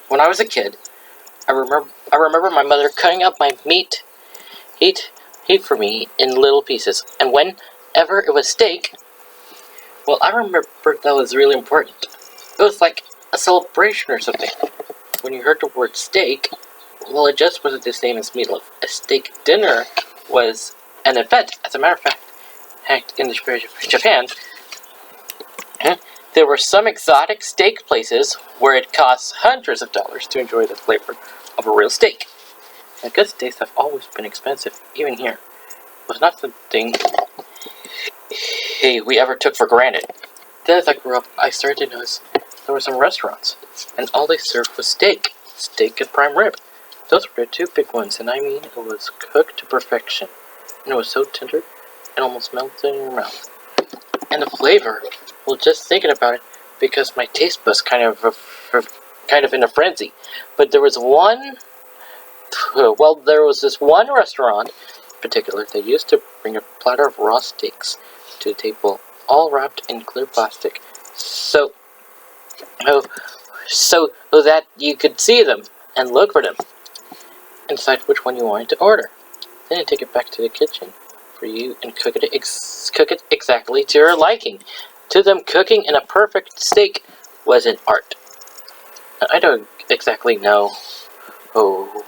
When I was a kid, I remember my mother cutting up my meat for me in little pieces, and whenever it was steak, well, I remember that was really important. It was like a celebration or something. When you heard the word steak, well, it just wasn't the same as meatloaf. A steak dinner was an event. As a matter of fact, in Japan, there were some exotic steak places where it costs hundreds of dollars to enjoy the flavor of a real steak. And good steaks have always been expensive, even here. It was not something we ever took for granted. Then as I grew up, I started to notice there were some restaurants, and all they served was steak. Steak and prime rib. Those were the two big ones, and I mean, it was cooked to perfection. And it was so tender, it almost melted in your mouth. And the flavor, well, just thinking about it, because my taste buds kind of in a frenzy. But there was this one restaurant in particular that used to bring a platter of raw steaks to the table, all wrapped in clear plastic, so that you could see them and look for them and decide which one you wanted to order. Then you take it back to the kitchen for you and cook it exactly to your liking. To them, cooking in a perfect steak was an art. I don't exactly know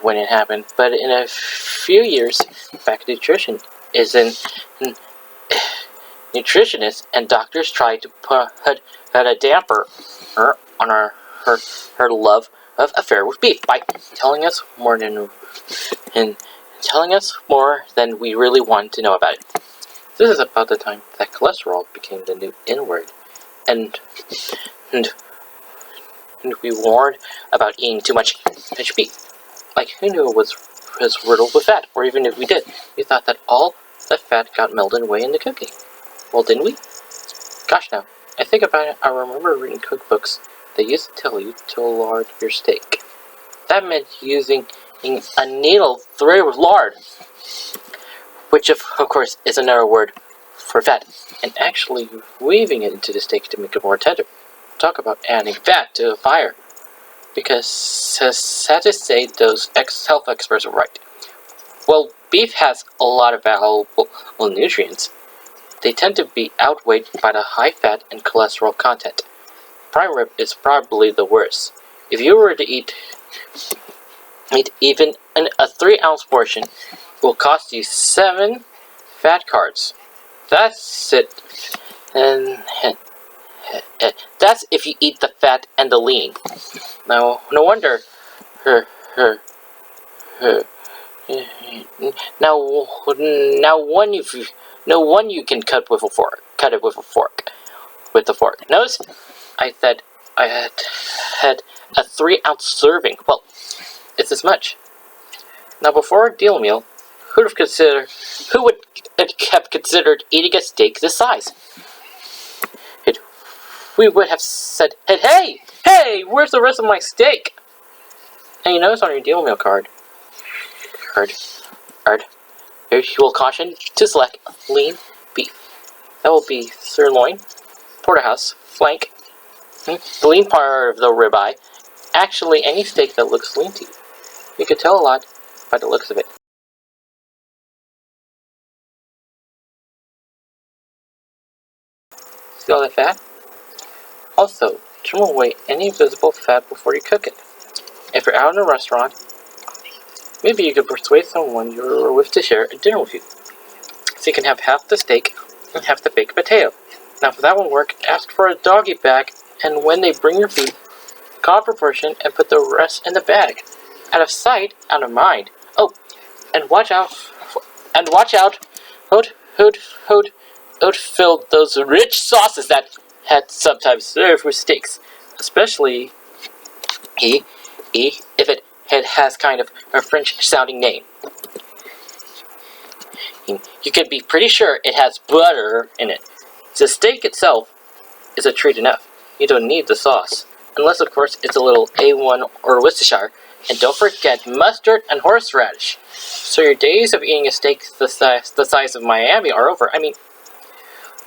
when it happened, but in a few years back, nutritionists and doctors tried to put a damper on her love of affair with beef by telling us more than we really wanted to know about it. This is about the time that cholesterol became the new in word, and we warned about eating too much beef. Like, who knew it was riddled with fat? Or even if we did, we thought that all the fat got melted away in the cooking. Well, didn't we? Gosh, now, I think about it, I remember reading cookbooks that used to tell you to lard your steak. That meant using a needle threaded with lard, which of course is another word for fat, and actually weaving it into the steak to make it more tender. Talk about adding fat to a fire. Because, sad to say, those health experts are right. Well, beef has a lot of valuable nutrients. They tend to be outweighed by the high fat and cholesterol content. Prime rib is probably the worst. If you were to eat even a 3-ounce portion, it will cost you 7 fat cards. That's it. And that's if you eat the fat and the lean. Now, no wonder no one you can cut it with a fork. With the fork. Notice I said I had a 3-ounce serving. Well, it's as much. Now, before a deal meal, who would have considered eating a steak this size? We would have said, hey, where's the rest of my steak? And you notice on your deal meal card, here you will caution to select lean beef. That will be sirloin, porterhouse, flank, the lean part of the ribeye. Actually, any steak that looks lean to you. You can tell a lot by the looks of it. See all that fat? Also, trim away any visible fat before you cook it. If you're out in a restaurant, maybe you could persuade someone you're with to share a dinner with you. So you can have half the steak and half the baked potato. Now, if that won't work, ask for a doggy bag, and when they bring your food, call proportion and put the rest in the bag. Out of sight, out of mind. Oh, and watch out, who'd filled those rich sauces that had sometimes served with steaks, especially if it has kind of a French-sounding name. You can be pretty sure it has butter in it. The steak itself is a treat enough. You don't need the sauce, unless of course it's a little A1 or Worcestershire, and don't forget mustard and horseradish. So your days of eating a steak the size of Miami are over. I mean,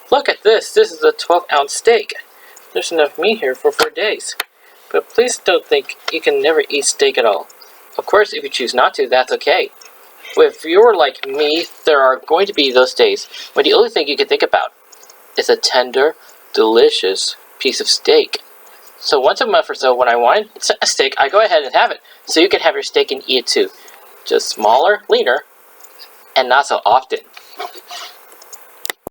look at this. This is a 12-ounce steak. There's enough meat here for 4 days. But please don't think you can never eat steak at all. Of course, if you choose not to, that's okay. But if you're like me, there are going to be those days when the only thing you can think about is a tender, delicious piece of steak. So once a month or so, when I want a steak, I go ahead and have it. So you can have your steak and eat it too. Just smaller, leaner, and not so often.